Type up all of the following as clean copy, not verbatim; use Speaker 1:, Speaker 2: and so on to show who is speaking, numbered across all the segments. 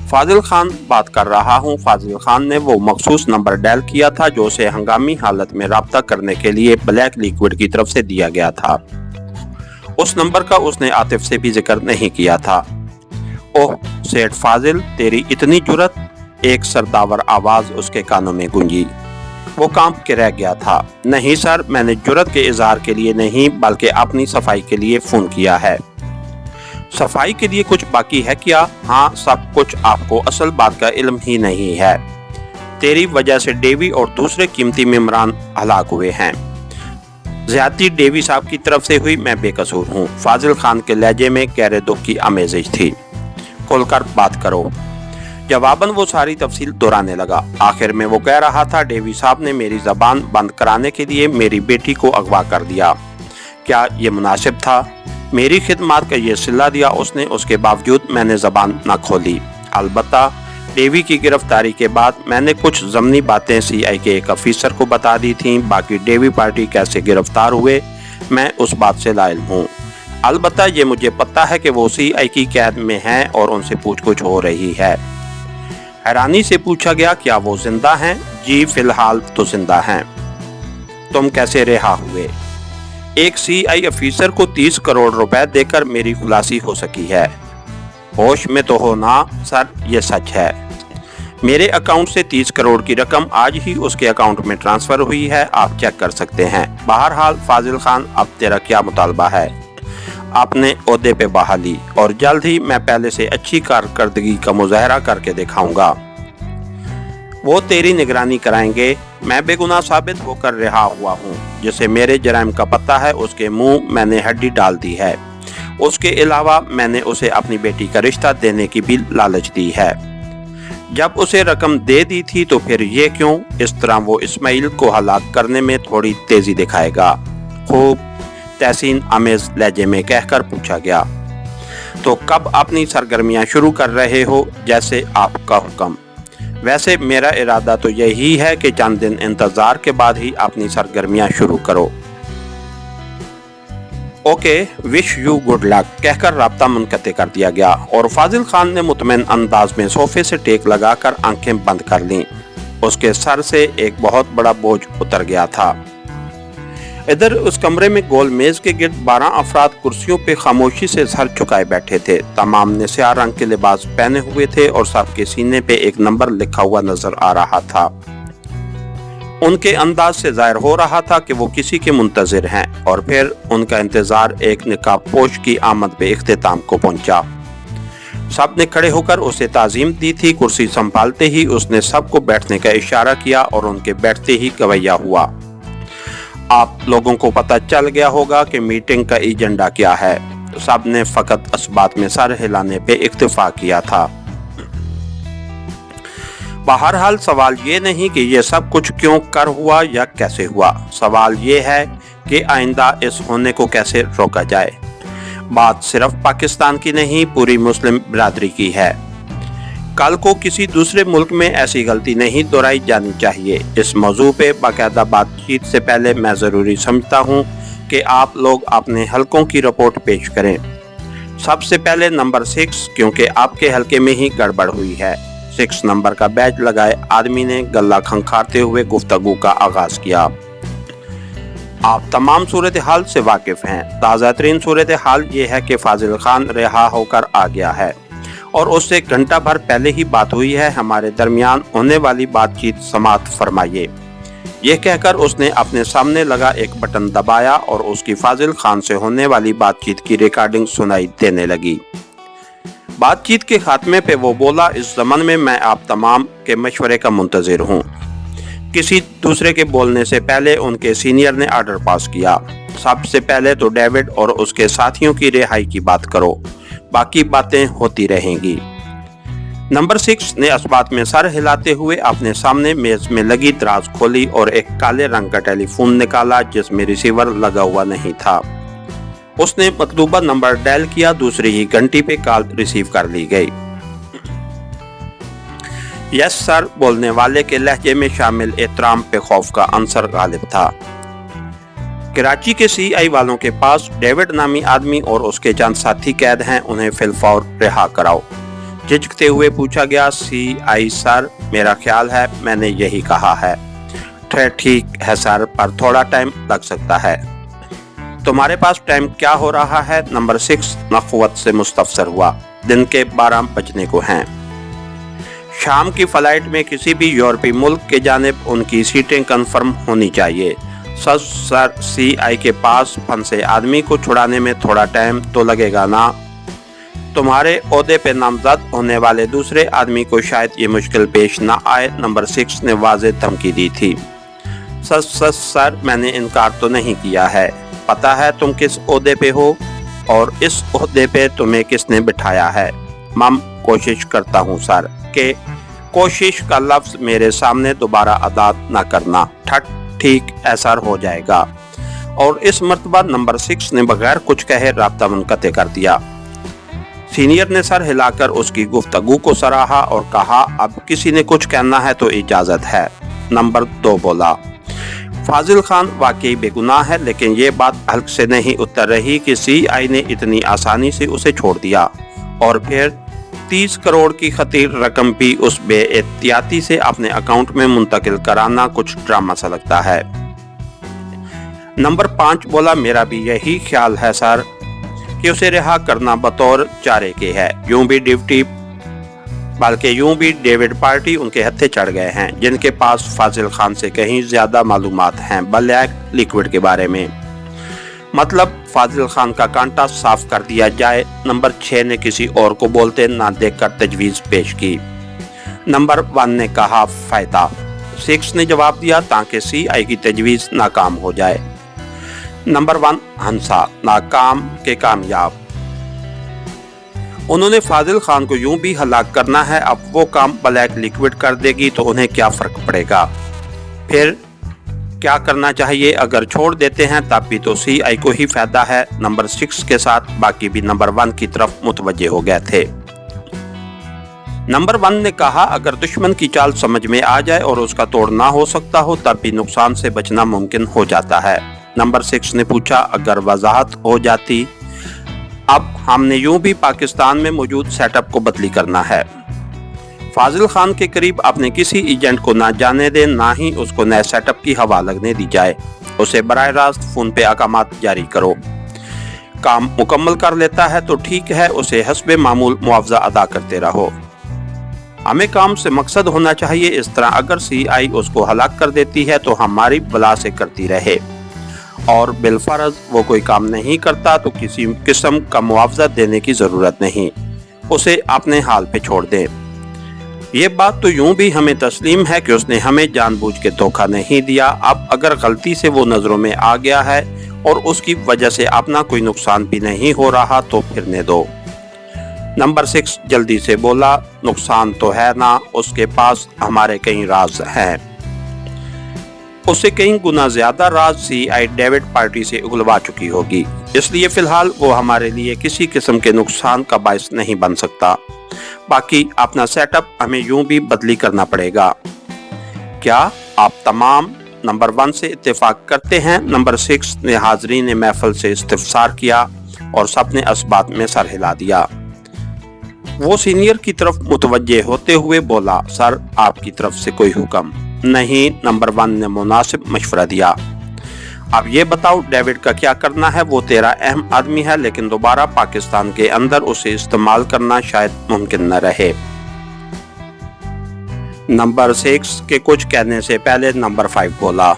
Speaker 1: फाजिल खान बात कर रहा हूँ। फाजिल खान ने वो मखसूस नंबर डायल किया था जो उसे हंगामी हालत में राब्ता करने के लिए ब्लैक लिक्विड की तरफ से दिया गया था। उस नंबर का उसने आतिफ से भी जिक्र नहीं किया था। ओह सेठ फाजिल, तेरी इतनी जुर्रत! एक सरदावर आवाज उसके कानों में गूंजी। वो कांप के रह गया था। नहीं सर, मैंने जुर्रत के इजहार के लिए नहीं बल्कि अपनी सफाई के लिए फोन किया है। सफाई के लिए कुछ बाकी है क्या? हाँ सब कुछ। आपको असल बात का इल्म ही नहीं है। तेरी वजह से डेवी और दूसरे कीमती मेम्बरान हलाक हुए हैं। ज्यादती डेवी साहब की तरफ से हुई, मैं बेकसूर हूँ। फाजिल खान के लहजे में गहरे दुख की आमेज़िश थी। खोलकर बात करो। जवाबन वो सारी तफसील दोहराने लगा। आखिर में वो कह रहा था, डेवी साहब ने मेरी जबान बंद कराने के लिए मेरी बेटी को अगवा कर दिया। क्या ये मुनासिब था? मेरी खिदमत का ये सिला दिया उसने, उसके बावजूद मैंने जबान न खोली। अलबत्ता डेवी की गिरफ्तारी के बाद मैंने कुछ ज़मनी बातें सीआई के एक अफीसर को बता दी थीं। बाकी डेवी पार्टी कैसे गिरफ्तार हुए मैं उस बात से लाइल हूँ। अलबत्ता ये मुझे पता है कि वो सीआई की कैद में हैं और उनसे पूछताछ हो रही है। हैरानी से पूछा गया, क्या वो जिंदा हैं? जी फिलहाल तो जिंदा हैं। तुम कैसे रिहा हुए? एक सीआई अफीसर को 30 करोड़ रुपए देकर मेरी खुलासी हो सकी है। होश में तो हो ना सर, ये सच है। मेरे अकाउंट से 30 करोड़ की रकम आज ही उसके अकाउंट में ट्रांसफर हुई है, आप चेक कर सकते हैं। बहरहाल फाजिल खान, अब तेरा क्या मुतालबा है? आपने ओहदे पे बहाली, और जल्द ही मैं पहले से अच्छी कारकर्दगी का मुजाहरा करके दिखाऊंगा। वो तेरी निगरानी कराएंगे। मैं बेगुनाह साबित होकर रिहा हुआ हूँ। जिसे मेरे जराइम का पता है उसके मुंह मैंने हड्डी डाल दी है। उसके अलावा मैंने उसे अपनी बेटी का रिश्ता देने की भी लालच दी है। जब उसे रकम दे दी थी तो फिर ये क्यों? इस तरह वो इस्माइल को हलाक करने में थोड़ी तेजी दिखाएगा। खूब तहसीन आमेज लहजे में कहकर पूछा गया। तो कब अपनी सरगर्मियां शुरू कर रहे हो? जैसे आपका हुक्म। वैसे मेरा इरादा तो यही है कि चंद दिन इंतजार के बाद ही अपनी सरगर्मियां शुरू करो। Okay, wish you good luck कहकर राब्ता मुनक़ते कर दिया गया और फाजिल खान ने मुतमईन अंदाज में सोफे से टेक लगाकर आंखें बंद कर लीं। उसके सर से एक बहुत बड़ा बोझ उतर गया था। इधर उस कमरे में गोल मेज के गिर्द 12 अफराद कुर्सियों पे खामोशी से सर झुकाए बैठे थे। तमाम ने स्याह रंग के लिबास पहने हुए थे और सबके सीने पे एक नंबर लिखा हुआ नजर आ रहा था। उनके अंदाज से जाहिर हो रहा था कि वो किसी के मुंतजिर हैं और फिर उनका इंतजार एक निकाब पोश की आमद पे इख्तिताम को पहुंचा। सब ने खड़े होकर उसे ताज़ीम दी थी। कुर्सी संभालते ही उसने सबको बैठने का इशारा किया और उनके बैठते ही गवैया हुआ। आप लोगों को पता चल गया होगा कि मीटिंग का एजेंडा क्या है। सब ने फकत इस बात में सर हिलाने पे इक्तफा किया था। बहरहाल सवाल ये नहीं कि ये सब कुछ क्यों कर हुआ या कैसे हुआ। सवाल ये है कि आइंदा इस होने को कैसे रोका जाए। बात सिर्फ पाकिस्तान की नहीं, पूरी मुस्लिम बिरादरी की है। कल को किसी दूसरे मुल्क में ऐसी गलती नहीं दोहराई जानी चाहिए। इस मौजू पे बाकायदा बातचीत से पहले मैं ज़रूरी समझता हूँ कि आप लोग अपने हलकों की रिपोर्ट पेश करें। सबसे पहले नंबर 6, क्योंकि आपके हलके में ही गड़बड़ हुई है। 6 नंबर का बैज लगाए आदमी ने गला खंखारते हुए गुफ्तगू का आगाज किया। आप तमाम सूरत हाल से वाकिफ हैं। ताज़ा तरीन सूरत हाल ये है कि फाजिल खान रिहा होकर आ गया है और उससे घंटा भर पहले ही बात हुई है। हमारे दरमियान होने वाली बातचीत समाप्त फरमाइए। यह कहकर उसने अपने सामने लगा एक बटन दबाया और उसकी फाजिल खान से होने वाली बातचीत की रिकॉर्डिंग सुनाई देने लगी। बातचीत के खात्मे पे वो बोला, इस ज़माने में मैं आप तमाम के मशवरे का मुंतज़िर हूँ। किसी दूसरे के बोलने से पहले उनके सीनियर ने आर्डर पास किया। सबसे पहले तो डेविड और उसके साथियों की रिहाई की बात करो, बाकी बातें होती रहेंगी। नंबर 6 ने इस बात में सर हिलाते हुए अपने सामने मेज में लगी दराज खोली और एक काले रंग का टेलीफोन निकाला जिसमें रिसीवर लगा हुआ नहीं था। उसने मतलूबा नंबर डायल किया। दूसरी ही घंटी पे कॉल रिसीव कर ली गई। यस सर बोलने वाले के लहजे में शामिल एहतराम पे खौफ का अंसर गालिब था। कराची के सीआई वालों के पास डेविड नामी आदमी और उसके चंद साथी कैद हैं, उन्हें फिलफौर रिहा कराओ। झिझकते हुए पूछा गया। CI सर, मेरा ख्याल है मैंने यही कहा है। ठीक है सर, पर थोड़ा टाइम लग सकता है। तुम्हारे पास टाइम क्या हो रहा है? नंबर 6 नखवत से मुस्तफसर हुआ। दिन के 12 बजने को हैं। शाम की फ्लाइट में किसी भी यूरोपीय मुल्क के जानिब उनकी सीटें कंफर्म होनी चाहिए। सर, CI के पास फंसे आदमी को छुड़ाने में थोड़ा टाइम तो लगेगा ना? तुम्हारे ओहदे पे नामजद होने वाले दूसरे आदमी को शायद ये मुश्किल पेश ना आए। नंबर 6 ने वाज़ेह धमकी दी थी। सर, मैंने इनकार तो नहीं किया है। पता है तुम किस ओहदे पे हो और इस ओहदे पे तुम्हें किसने बिठाया है? कोशिश करता हूँ सर। के कोशिश का लफ्ज मेरे सामने दोबारा अदा न करना। ठीक ऐसा हो जाएगा। और इस मर्तबा नंबर 6 ने बगैर कुछ कहे राब्ता मुनक़ते कर दिया। सीनियर ने सर हिलाकर उसकी गुफ्तगू को सराहा और कहा, अब किसी ने कुछ कहना है तो इजाजत है। नंबर 2 बोला, फाजिल खान वाकई बेगुनाह है, लेकिन ये बात हल्क से नहीं उतर रही कि CI ने इतनी आसानी से उसे छोड़ दिया और फिर 30 करोड़ की खतीर रकम भी उस बेएहतियाती से अपने अकाउंट में मुंतकिल कराना कुछ ड्रामा सा लगता है। नंबर 5 बोला, मेरा भी यही ख्याल है सर कि उसे रिहा करना बतौर चारे के है। यूं भी डेविड पार्टी उनके हत्थे चढ़ गए हैं, जिनके पास फाजिल खान से कहीं ज्यादा मालूमात हैं ब्लैक लिक्विड के बारे में। मतलब फाजिल खान का कांटा साफ कर दिया जाए। नंबर 6 ने किसी और को बोलते ना देखकर तजवीज पेश की। नंबर 1 ने कहा, फायदा। 6 ने जवाब दिया, ताकि CI की तजवीज नाकाम हो जाए। नंबर 1 हंसा, नाकाम के कामयाब। उन्होंने फाजिल खान को यूं भी हलाक करना है, अब वो काम ब्लैक लिक्विड कर देगी तो उन्हें क्या फर्क पड़ेगा? फिर क्या करना चाहिए? अगर छोड़ देते हैं तब भी तो CI को ही फायदा है। नंबर 6 के साथ बाकी भी नंबर 1 की तरफ मुतवज्जे हो गए थे। नंबर 1 ने कहा, अगर दुश्मन की चाल समझ में आ जाए और उसका तोड़ ना हो सकता हो तब भी नुकसान से बचना मुमकिन हो जाता है। नंबर 6 ने पूछा, अगर वजाहत हो जाती? अब हमने यूं भी पाकिस्तान में मौजूद सेटअप को बदली करना है। फाजिल खान के करीब अपने किसी एजेंट को ना जाने दें, ना ही उसको नए सेटअप की हवा लगने दी जाए। उसे बराह रास्त फोन पे अहकामात जारी करो। काम मुकम्मल कर लेता है तो ठीक है, उसे हस्बे मामूल मुआवजा अदा करते रहो। हमें काम से मकसद होना चाहिए इस तरह, अगर CI उसको हलाक कर देती है तो हमारी बला से करती रहे, और बिलफर्ज वो कोई काम नहीं करता तो किसी किस्म का मुआवजा देने की जरूरत नहीं, उसे अपने हाल पे छोड़ दें। ये बात तो यूं भी हमें तस्लीम है कि उसने हमें जानबूझ के धोखा नहीं दिया। अब अगर गलती से वो नजरों में आ गया है और उसकी वजह से अपना कोई नुकसान भी नहीं हो रहा तो फिरने दो। नंबर 6 जल्दी से बोला, नुकसान तो है ना, उसके पास हमारे कई राज हैं। उससे कई गुना ज्यादा राज CI डेविड पार्टी से उगलवा चुकी होगी, इसलिए फिलहाल वो हमारे लिए किसी किस्म के नुकसान का बायस नहीं बन सकता। बाकी अपना सेटअप हमें यूं भी बदली करना पड़ेगा। क्या आप तमाम नंबर 1 से इत्तेफाक करते हैं? नंबर 6 ने हाजरीन महफिल से इस्तिफसार किया और सबने असबात में सर हिला दिया। वो सीनियर की तरफ मुतवज्जे होते हुए बोला, सर आपकी तरफ से कोई हुक्म? नहीं, नंबर 1 ने मुनासिब मशवरा दिया। अब ये बताओ डेविड का क्या करना है? वो तेरा अहम आदमी है, लेकिन दोबारा पाकिस्तान के अंदर उसे इस्तेमाल करना शायद मुमकिन न रहे। नंबर 6 के कुछ कहने से पहले नंबर 5 बोला,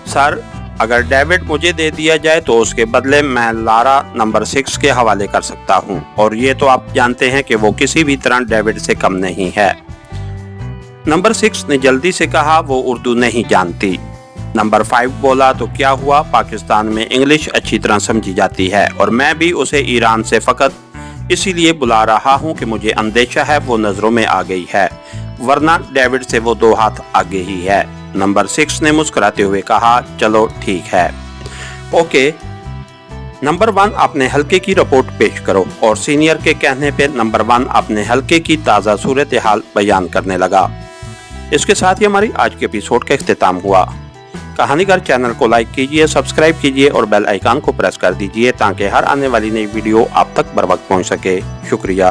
Speaker 1: सर अगर डेविड मुझे दे दिया जाए तो उसके बदले मैं लारा नंबर 6 के हवाले कर सकता हूँ, और ये तो आप जानते हैं कि वो किसी भी तरह डेविड से कम नहीं है। नंबर 6 ने जल्दी से कहा, वो उर्दू नहीं जानती। नंबर 5 बोला, तो क्या हुआ, पाकिस्तान में इंग्लिश अच्छी तरह समझी जाती है और मैं भी उसे ईरान से फकत इसीलिए बुला रहा हूँ कि मुझे अंदेशा है वो नजरों में आ गई है, वरना डेविड से वो 2 हाथ आगे ही है। नंबर 6 ने मुस्कुराते हुए कहा, चलो ठीक है, ओके। नंबर 1 अपने हलके की रिपोर्ट पेश करो, और सीनियर के कहने पे नंबर 1 अपने हलके की ताज़ा सूरत हाल बयान करने लगा। इसके साथ ही हमारी आज के एपिसोड का इख्तिताम हुआ। कहानीगर चैनल को लाइक कीजिए, सब्सक्राइब कीजिए और बेल आइकन को प्रेस कर दीजिए ताकि हर आने वाली नई वीडियो आप तक बर वक्त पहुंच सके। शुक्रिया।